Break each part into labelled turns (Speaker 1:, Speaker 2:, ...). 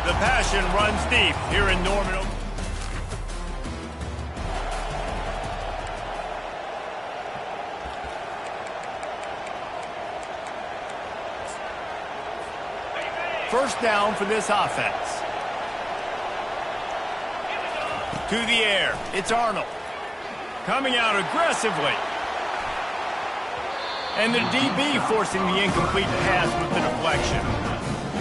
Speaker 1: The passion runs deep here in Norman. First down for this offense. To the air, it's Arnold. Coming out aggressively. And the DB forcing the incomplete pass with the deflection.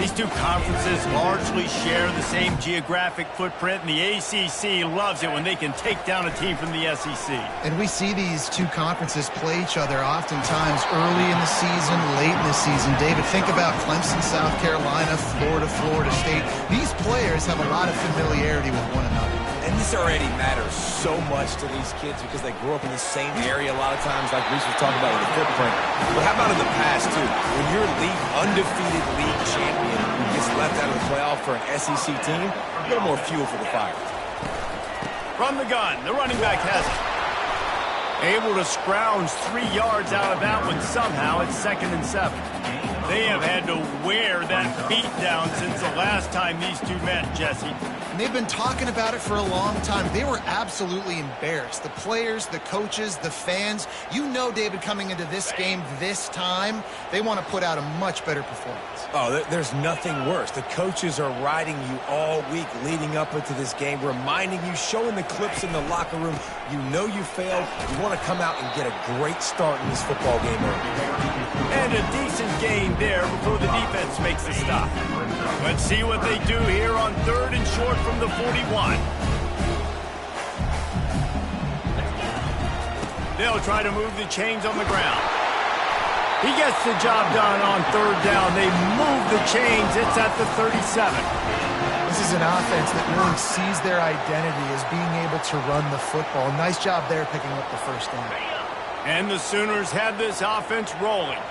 Speaker 1: These two conferences largely share the same geographic footprint, and the ACC loves it when they can take down a team from the SEC.
Speaker 2: And we see these two conferences play each other oftentimes early in the season, late in the season. David, think about Clemson, South Carolina, Florida, Florida State. These players have a lot of familiarity with one another.
Speaker 3: And this already matters so much to these kids because they grew up in the same area a lot of times, like Reese was talking about with the footprint. But how about in the past, too? When your undefeated league champion gets left out of the playoff for an SEC team, a little more fuel for the fire.
Speaker 1: From the gun, the running back has it. Able to scrounge 3 yards out of that one somehow. It's 2nd and 7. They have had to wear that beat down since the last time these two met, Jesse.
Speaker 2: And they've been talking about it for a long time. They were absolutely embarrassed. The players, the coaches, the fans. You know, David, coming into this game this time, they want to put out a much better performance.
Speaker 3: Oh, there's nothing worse. The coaches are riding you all week leading up into this game, reminding you, showing the clips in the locker room. You know you failed. You want to come out and get a great start in this football game early.
Speaker 1: And a decent gain there before the defense makes the stop. Let's see what they do here on 3rd and short from the 41. They'll try to move the chains on the ground. He gets the job done on 3rd down. They move the chains. It's at the 37.
Speaker 2: This is an offense that really sees their identity as being able to run the football. Nice job there picking up the first down.
Speaker 1: And the Sooners have this offense rolling.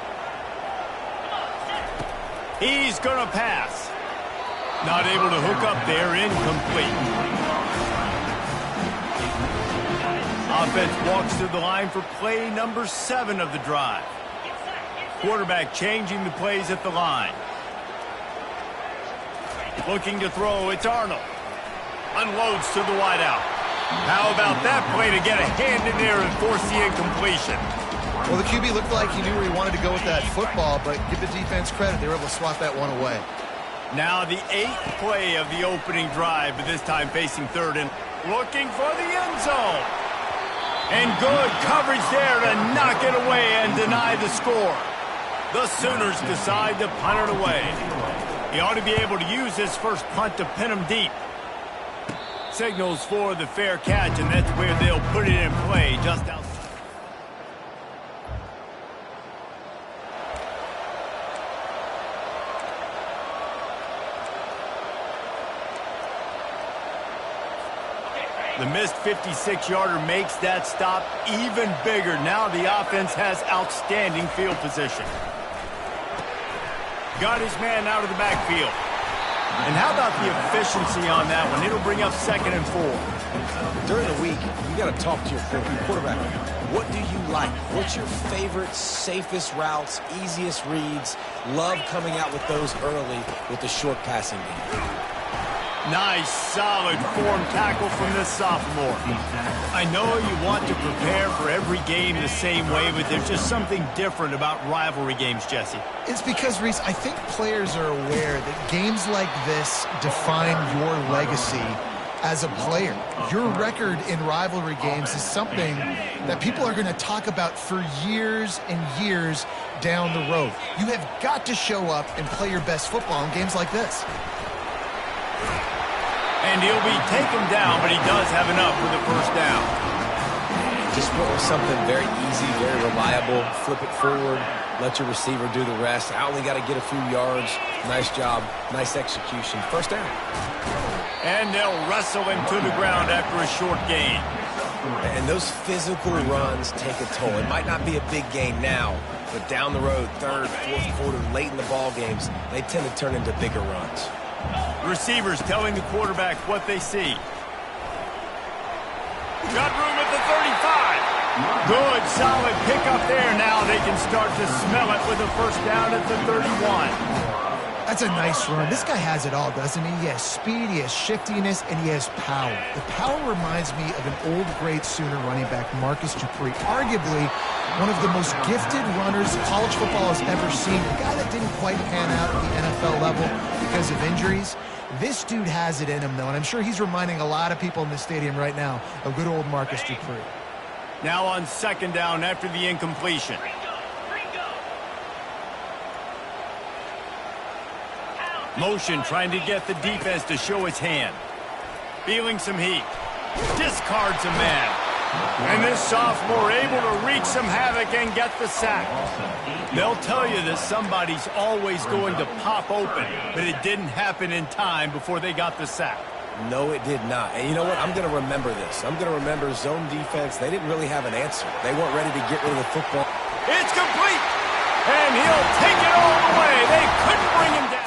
Speaker 1: He's going to pass. Not able to hook up there, incomplete. Offense walks to the line for play number 7 of the drive. Quarterback changing the plays at the line. Looking to throw, it's Arnold. Unloads to the wideout. How about that play to get a hand in there and force the incompletion?
Speaker 2: Well, the QB looked like he knew where he wanted to go with that football, but give the defense credit. They were able to swat that one away.
Speaker 1: Now the 8th play of the opening drive, but this time facing 3rd and looking for the end zone. And good coverage there to knock it away and deny the score. The Sooners decide to punt it away. He ought to be able to use this first punt to pin him deep. Signals for the fair catch, and that's where they'll put it in play just outside. The missed 56-yarder makes that stop even bigger. Now the offense has outstanding field position. Got his man out of the backfield. And how about the efficiency on that one? It'll bring up 2nd and 4.
Speaker 3: During the week, you got to talk to your quarterback. What do you like? What's your favorite, safest routes, easiest reads? Love coming out with those early with the short passing game.
Speaker 1: Nice, solid form tackle from this sophomore. I know you want to prepare for every game the same way, but there's just something different about rivalry games, Jesse.
Speaker 2: It's because, Reese, I think players are aware that games like this define your legacy as a player. Your record in rivalry games is something that people are going to talk about for years and years down the road. You have got to show up and play your best football in games like this.
Speaker 1: And he'll be taken down, but he does have enough for the first down.
Speaker 3: Just went with something very easy, very reliable. Flip it forward, let your receiver do the rest. I only got to get a few yards. Nice job, nice execution. First down.
Speaker 1: And they'll wrestle him to the ground after a short gain.
Speaker 3: And those physical runs take a toll. It might not be a big gain now, but down the road, 3rd, 4th quarter, late in the ball games, they tend to turn into bigger runs.
Speaker 1: Receivers telling the quarterback what they see. Got room at the 35. Good, solid pickup there. Now they can start to smell it with a first down at the 31.
Speaker 2: That's a nice run. This guy has it all, doesn't he? He has speed, he has shiftiness, and he has power. The power reminds me of an old, great Sooner running back, Marcus Dupree, arguably one of the most gifted runners college football has ever seen. A guy that didn't quite pan out at the NFL level because of injuries. This dude has it in him, though, and I'm sure he's reminding a lot of people in the stadium right now of good old Marcus Dupree.
Speaker 1: Now on second down after the incompletion. Motion trying to get the defense to show its hand. Feeling some heat. Discards a man. And this sophomore able to wreak some havoc and get the sack. They'll tell you that somebody's always going to pop open, but it didn't happen in time before they got the sack.
Speaker 3: No, it did not. And you know what? I'm going to remember this. I'm going to remember zone defense. They didn't really have an answer. They weren't ready to get rid of the football.
Speaker 1: It's complete! And he'll take it all the way. They couldn't bring him down.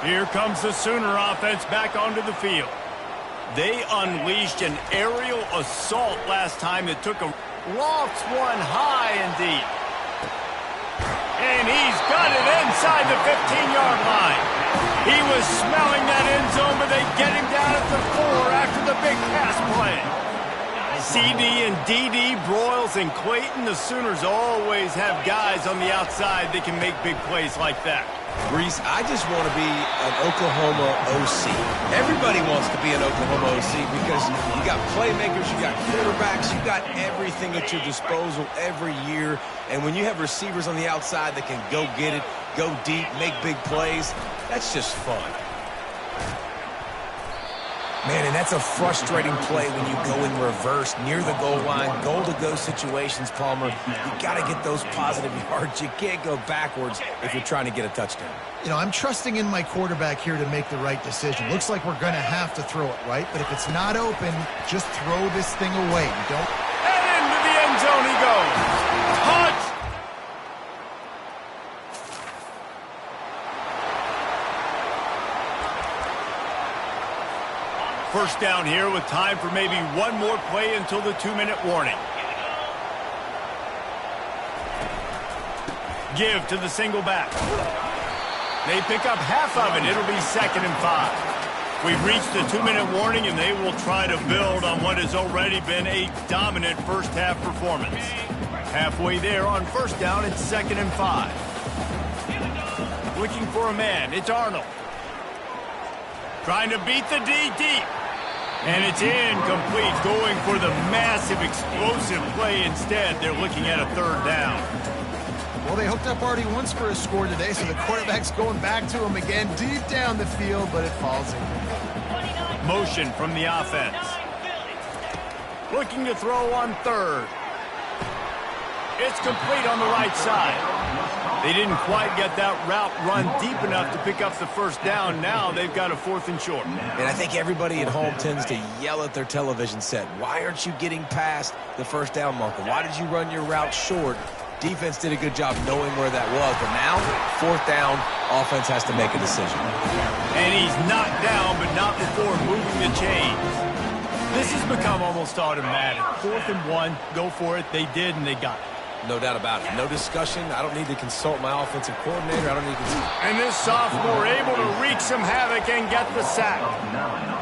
Speaker 1: Here comes the Sooner offense back onto the field. They unleashed an aerial assault last time that took a lofts one high and deep. And he's got it inside the 15-yard line. He was smelling that end zone, but they get him down at the 4 after the big pass play. CD and DD, Broyles and Clayton, the Sooners always have guys on the outside that can make big plays like that.
Speaker 3: Reese, I just want to be an Oklahoma OC. Everybody wants to be an Oklahoma OC because you got playmakers, you got quarterbacks, you got everything at your disposal every year. And when you have receivers on the outside that can go get it, go deep, make big plays, that's just fun. Man, and that's a frustrating play when you go in reverse near the goal line, goal-to-go situations, Palmer. You got to get those positive yards. You can't go backwards if you're trying to get a touchdown.
Speaker 2: You know, I'm trusting in my quarterback here to make the right decision. Looks like we're going to have to throw it, right? But if it's not open, just throw this thing away. You don't.
Speaker 1: And into the end zone he goes. Touch! First down here with time for maybe one more play until the 2-minute warning. Give to the single back. They pick up half of it. It'll be 2nd and 5. We've reached the 2-minute warning, and they will try to build on what has already been a dominant first-half performance. Halfway there on first down, it's 2nd and 5. Looking for a man. It's Arnold. Trying to beat the D deep. And it's incomplete, going for the massive explosive play instead. They're looking at a 3rd down.
Speaker 2: Well, they hooked up already once for a score today, so the quarterback's going back to him again deep down the field, but it falls in.
Speaker 1: Motion from the offense. Looking to throw on 3rd. It's complete on the right side. They didn't quite get that route run deep enough to pick up the 1st down. Now they've got a 4th and short.
Speaker 3: And I think everybody at home tends to yell at their television set. Why aren't you getting past the 1st down marker? Why did you run your route short? Defense did a good job knowing where that was. But now, 4th down, offense has to make a decision.
Speaker 1: And he's knocked down, but not before moving the chains. This has become almost automatic. 4th and 1, go for it. They did, and they got it.
Speaker 3: No doubt about it. No discussion. I don't need to consult my offensive coordinator. I don't need to consult.
Speaker 1: And this sophomore able to wreak some havoc and get the sack.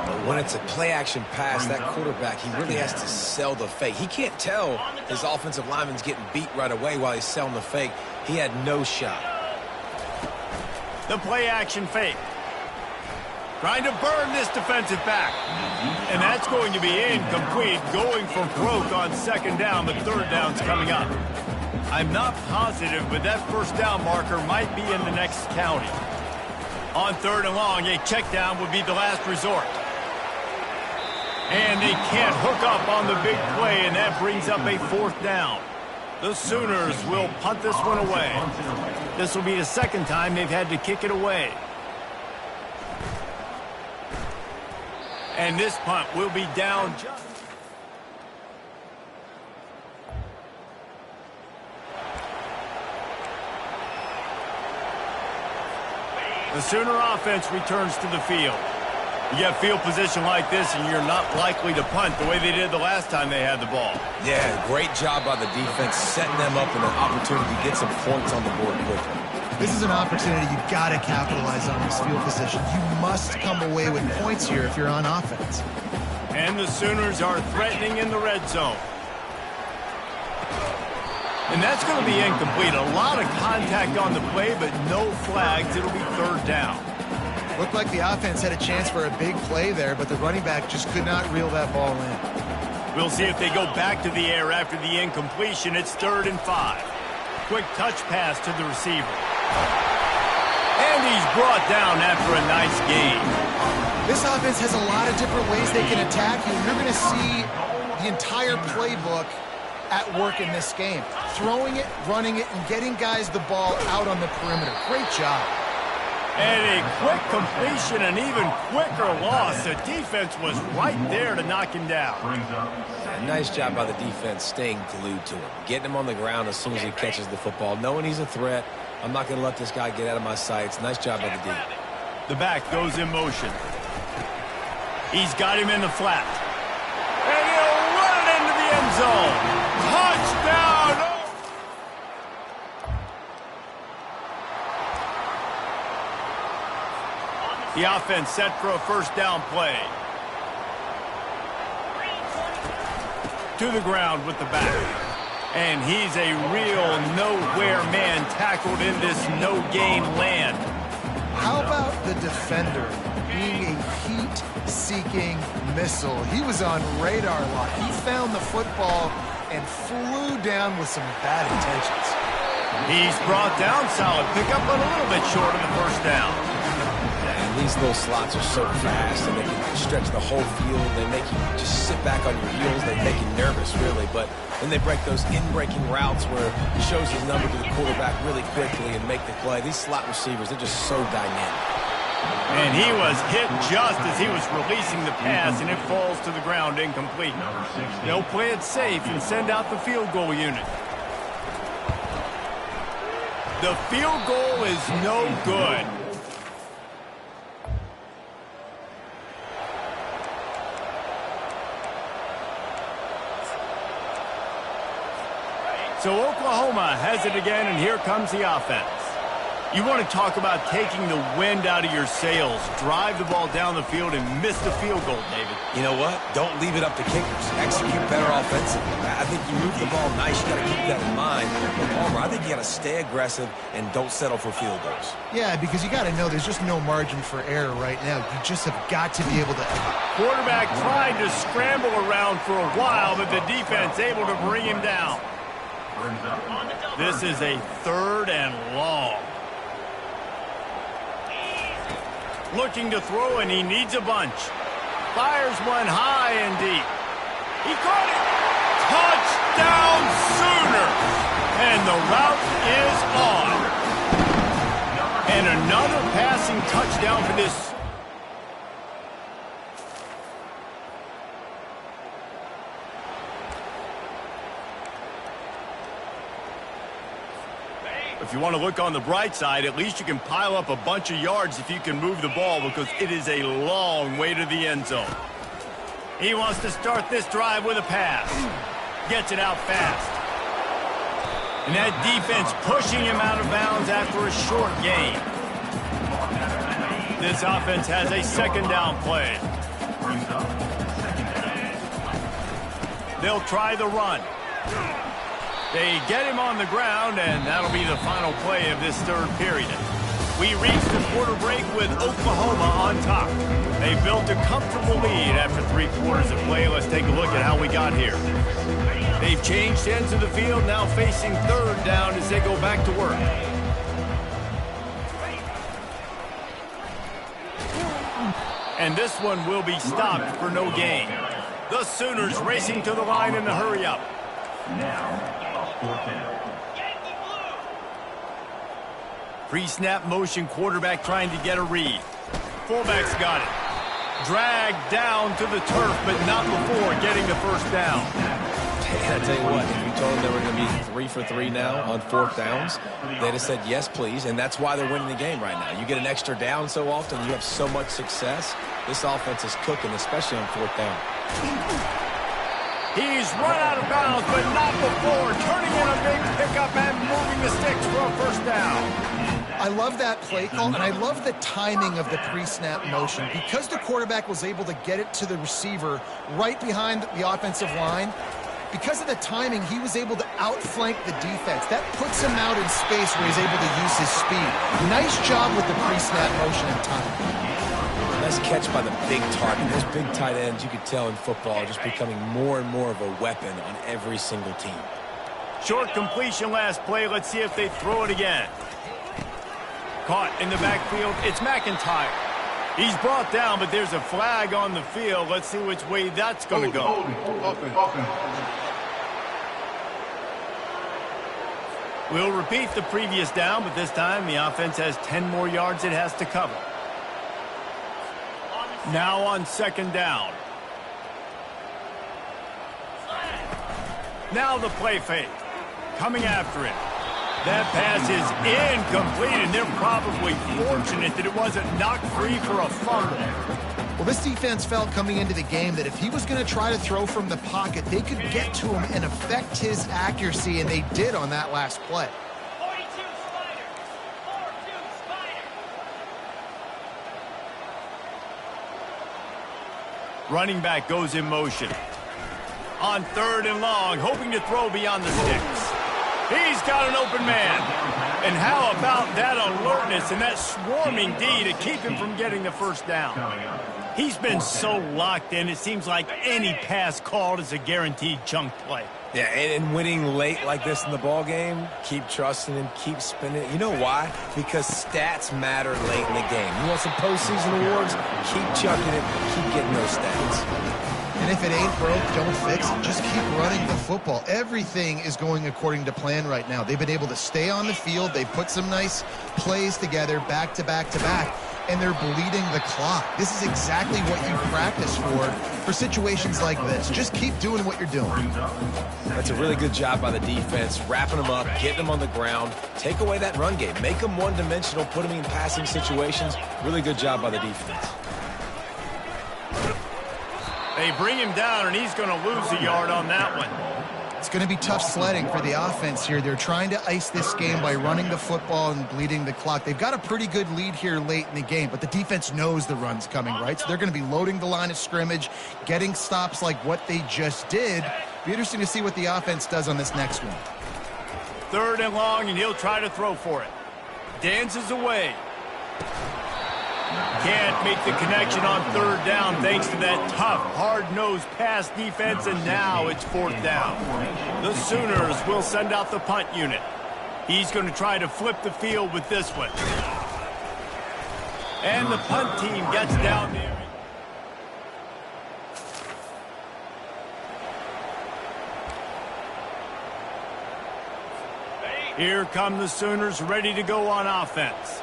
Speaker 3: But when it's a play-action pass, that quarterback, he really has to sell the fake. He can't tell his offensive lineman's getting beat right away while he's selling the fake. He had no shot.
Speaker 1: The play-action fake. Trying to burn this defensive back. And that's going to be incomplete, going for broke on 2nd down, but 3rd down's coming up. I'm not positive, but that 1st down marker might be in the next county. On 3rd and long, a check down would be the last resort. And they can't hook up on the big play, and that brings up a 4th down. The Sooners will punt this one away. This will be the 2nd time they've had to kick it away. And this punt will be down just... The Sooner offense returns to the field. You get field position like this, and you're not likely to punt the way they did the last time they had the ball.
Speaker 3: Yeah, great job by the defense, setting them up with an opportunity to get some points on the board quickly.
Speaker 2: This is an opportunity you've got to capitalize on this field position. You must come away with points here if you're on offense.
Speaker 1: And the Sooners are threatening in the red zone. And that's going to be incomplete. A lot of contact on the play, but no flags. It'll be third down.
Speaker 2: Looked like the offense had a chance for a big play there, but the running back just could not reel that ball in.
Speaker 1: We'll see if they go back to the air after the incompletion. It's 3rd and 5. Quick touch pass to the receiver. And he's brought down after a nice gain.
Speaker 2: This offense has a lot of different ways they can attack you. You're going to see the entire playbook at work in this game. Throwing it, running it, and getting guys the ball out on the perimeter. Great job.
Speaker 1: And a quick completion, an even quicker loss. The defense was right there to knock him down.
Speaker 3: Nice job by the defense staying glued to him. Getting him on the ground as soon as he catches the football. Knowing he's a threat. I'm not going to let this guy get out of my sights. Nice job by the D.
Speaker 1: The back goes in motion. He's got him in the flat. And he'll run it into the end zone. Touchdown! The offense set for a first down play. To the ground with the back. And he's a real nowhere man tackled in this no-gain land.
Speaker 2: How about the defender being a heat-seeking missile? He was on radar lock. He found the football and flew down with some bad intentions.
Speaker 1: He's brought down. Solid pickup, but a little bit short of the first down.
Speaker 3: These little slots are so fast, and they can stretch the whole field. They make you just sit back on your heels. They make you nervous, really. But then they break those in-breaking routes where he shows his number to the quarterback really quickly and make the play. These slot receivers, they're just so dynamic.
Speaker 1: And he was hit just as he was releasing the pass, and it falls to the ground incomplete. They'll play it safe and send out the field goal unit. The field goal is no good. So Oklahoma has it again, and here comes the offense. You want to talk about taking the wind out of your sails. Drive the ball down the field and miss the field goal, David.
Speaker 3: You know what? Don't leave it up to kickers. Execute better offensively. I think you move the ball nice. You got to keep that in mind. But Palmer, I think you got to stay aggressive and don't settle for field goals.
Speaker 2: Yeah, because you got to know there's just no margin for error right now. You just have got to be able to...
Speaker 1: Quarterback tried to scramble around for a while, but the defense able to bring him down. This is a 3rd and long. Looking to throw, and he needs a bunch. Fires one high and deep. He caught it. Touchdown Sooners! And the route is on. And another passing touchdown for this. If you want to look on the bright side, at least you can pile up a bunch of yards if you can move the ball, because it is a long way to the end zone. He wants to start this drive with a pass. Gets it out fast. And that defense pushing him out of bounds after a short gain. This offense has a 2nd down play. They'll try the run. They get him on the ground, and that'll be the final play of this 3rd period. We reach the quarter break with Oklahoma on top. They built a comfortable lead after 3 quarters of play. Let's take a look at how we got here. They've changed ends of the field, now facing 3rd down as they go back to work. And this one will be stopped for no gain. The Sooners racing to the line in the hurry up. Pre-snap motion, quarterback trying to get a read. Fullback's got it. Dragged down to the turf, but not before getting the first down.
Speaker 3: I tell you what, if you told them they were going to be 3 for 3 now on 4th downs, they'd have said yes, please, and that's why they're winning the game right now. You get an extra down so often, you have so much success. This offense is cooking, especially on fourth down.
Speaker 1: He's run out of bounds, but not before turning in a big pickup and moving the sticks for a first down.
Speaker 2: I love that play call, and I love the timing of the pre-snap motion. Because the quarterback was able to get it to the receiver right behind the offensive line, because of the timing, he was able to outflank the defense. That puts him out in space where he's able to use his speed. Nice job with the pre-snap motion and timing.
Speaker 3: Nice catch by the big target. Those big tight ends, you could tell in football, are just becoming more and more of a weapon on every single team.
Speaker 1: Short completion last play. Let's see if they throw it again. Caught in the backfield. It's McIntyre. He's brought down, but there's a flag on the field. Let's see which way that's going to go. We'll repeat the previous down, but this time the offense has 10 more yards it has to cover. Now on second down. Now the play fake. Coming after it. That pass is incomplete, and they're probably fortunate that it wasn't knocked free for a fumble.
Speaker 2: Well, this defense felt coming into the game that if he was going to try to throw from the pocket, they could get to him and affect his accuracy, and they did on that last play.
Speaker 1: Running back goes in motion. On third and long, hoping to throw beyond the sticks. He's got an open man. And how about that alertness and that swarming D to keep him from getting the first down? He's been so locked in, it seems like any pass called is a guaranteed chunk play.
Speaker 3: Yeah, and winning late like this in the ball game, keep trusting him, keep spinning. You know why? Because stats matter late in the game. You want some postseason awards? Keep chucking it, keep getting those stats.
Speaker 2: And if it ain't broke, don't fix it. Just keep running the football. Everything is going according to plan right now. They've been able to stay on the field. They've put some nice plays together back to back to back, and they're bleeding the clock. This is exactly what you practice for situations like this. Just keep doing what you're doing.
Speaker 3: That's a really good job by the defense, wrapping them up, getting them on the ground. Take away that run game. Make them one-dimensional, put them in passing situations. Really good job by the defense.
Speaker 1: They bring him down, and he's going to lose a yard on that one.
Speaker 2: It's going to be tough sledding for the offense here. They're trying to ice this game by running the football and bleeding the clock. They've got a pretty good lead here late in the game, but the defense knows the run's coming, right? So they're going to be loading the line of scrimmage, getting stops like what they just did. Be interesting to see what the offense does on this next one.
Speaker 1: Third and long, and he'll try to throw for it. Dances away. Can't make the connection on third down thanks to that tough, hard-nosed pass defense, and now it's fourth down. The Sooners will send out the punt unit. He's going to try to flip the field with this one. And the punt team gets down there. Here come the Sooners ready to go on offense.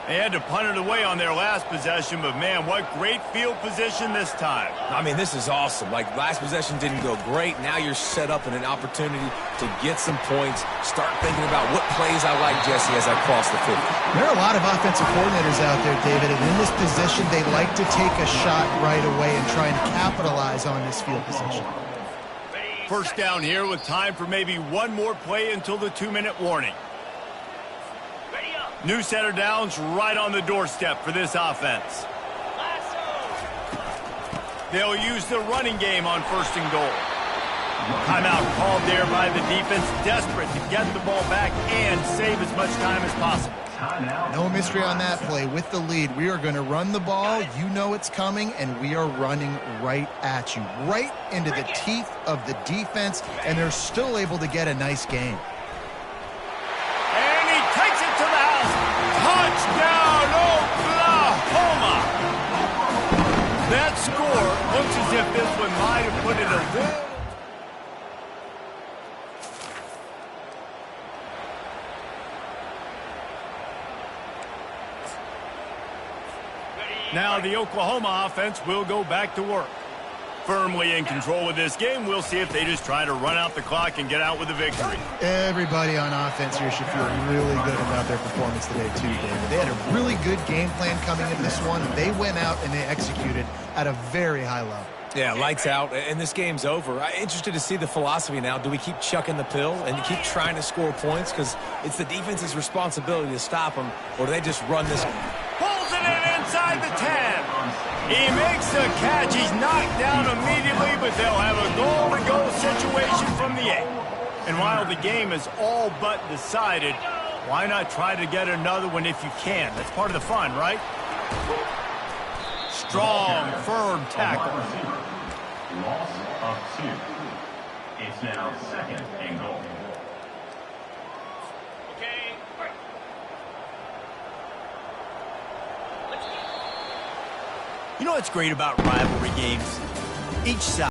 Speaker 1: They had to punt it away on their last possession, but man, what great field position this time.
Speaker 3: I mean, this is awesome. Like, last possession didn't go great. Now you're set up in an opportunity to get some points. Start thinking about what plays I like, Jesse, as I cross the 50.
Speaker 2: There are a lot of offensive coordinators out there, David, and in this position, they like to take a shot right away and try and capitalize on this field position.
Speaker 1: First down here with time for maybe one more play until the 2-minute warning. New set of downs right on the doorstep for this offense. They'll use the running game on first and goal. Timeout called there by the defense, desperate to get the ball back and save as much time as possible.
Speaker 2: No mystery on that play. With the lead, we are going to run the ball. You know it's coming, and we are running right at you, right into the teeth of the defense, and they're still able to get a nice game.
Speaker 1: And he takes it to the house. Touchdown, Oklahoma! That score looks as if this one might have put it a little... Now the Oklahoma offense will go back to work. Firmly in control of this game. We'll see if they just try to run out the clock and get out with a victory.
Speaker 2: Everybody on offense here should feel really good about their performance today, too, David. They had a really good game plan coming into this one, and they went out and they executed at a very high level.
Speaker 3: Yeah, lights out, and this game's over. I'm interested to see the philosophy now. Do we keep chucking the pill and keep trying to score points? Because it's the defense's responsibility to stop them, or do they just run this?
Speaker 1: Pulls it in inside the 10. He makes the catch. He's knocked down immediately, but they'll have a goal-to-go situation from the 8. And while the game is all but decided, why not try to get another one if you can? That's part of the fun, right? Strong, firm tackle.
Speaker 4: Loss of 2. It's now 2nd and goal.
Speaker 1: You know what's great about rivalry games? Each side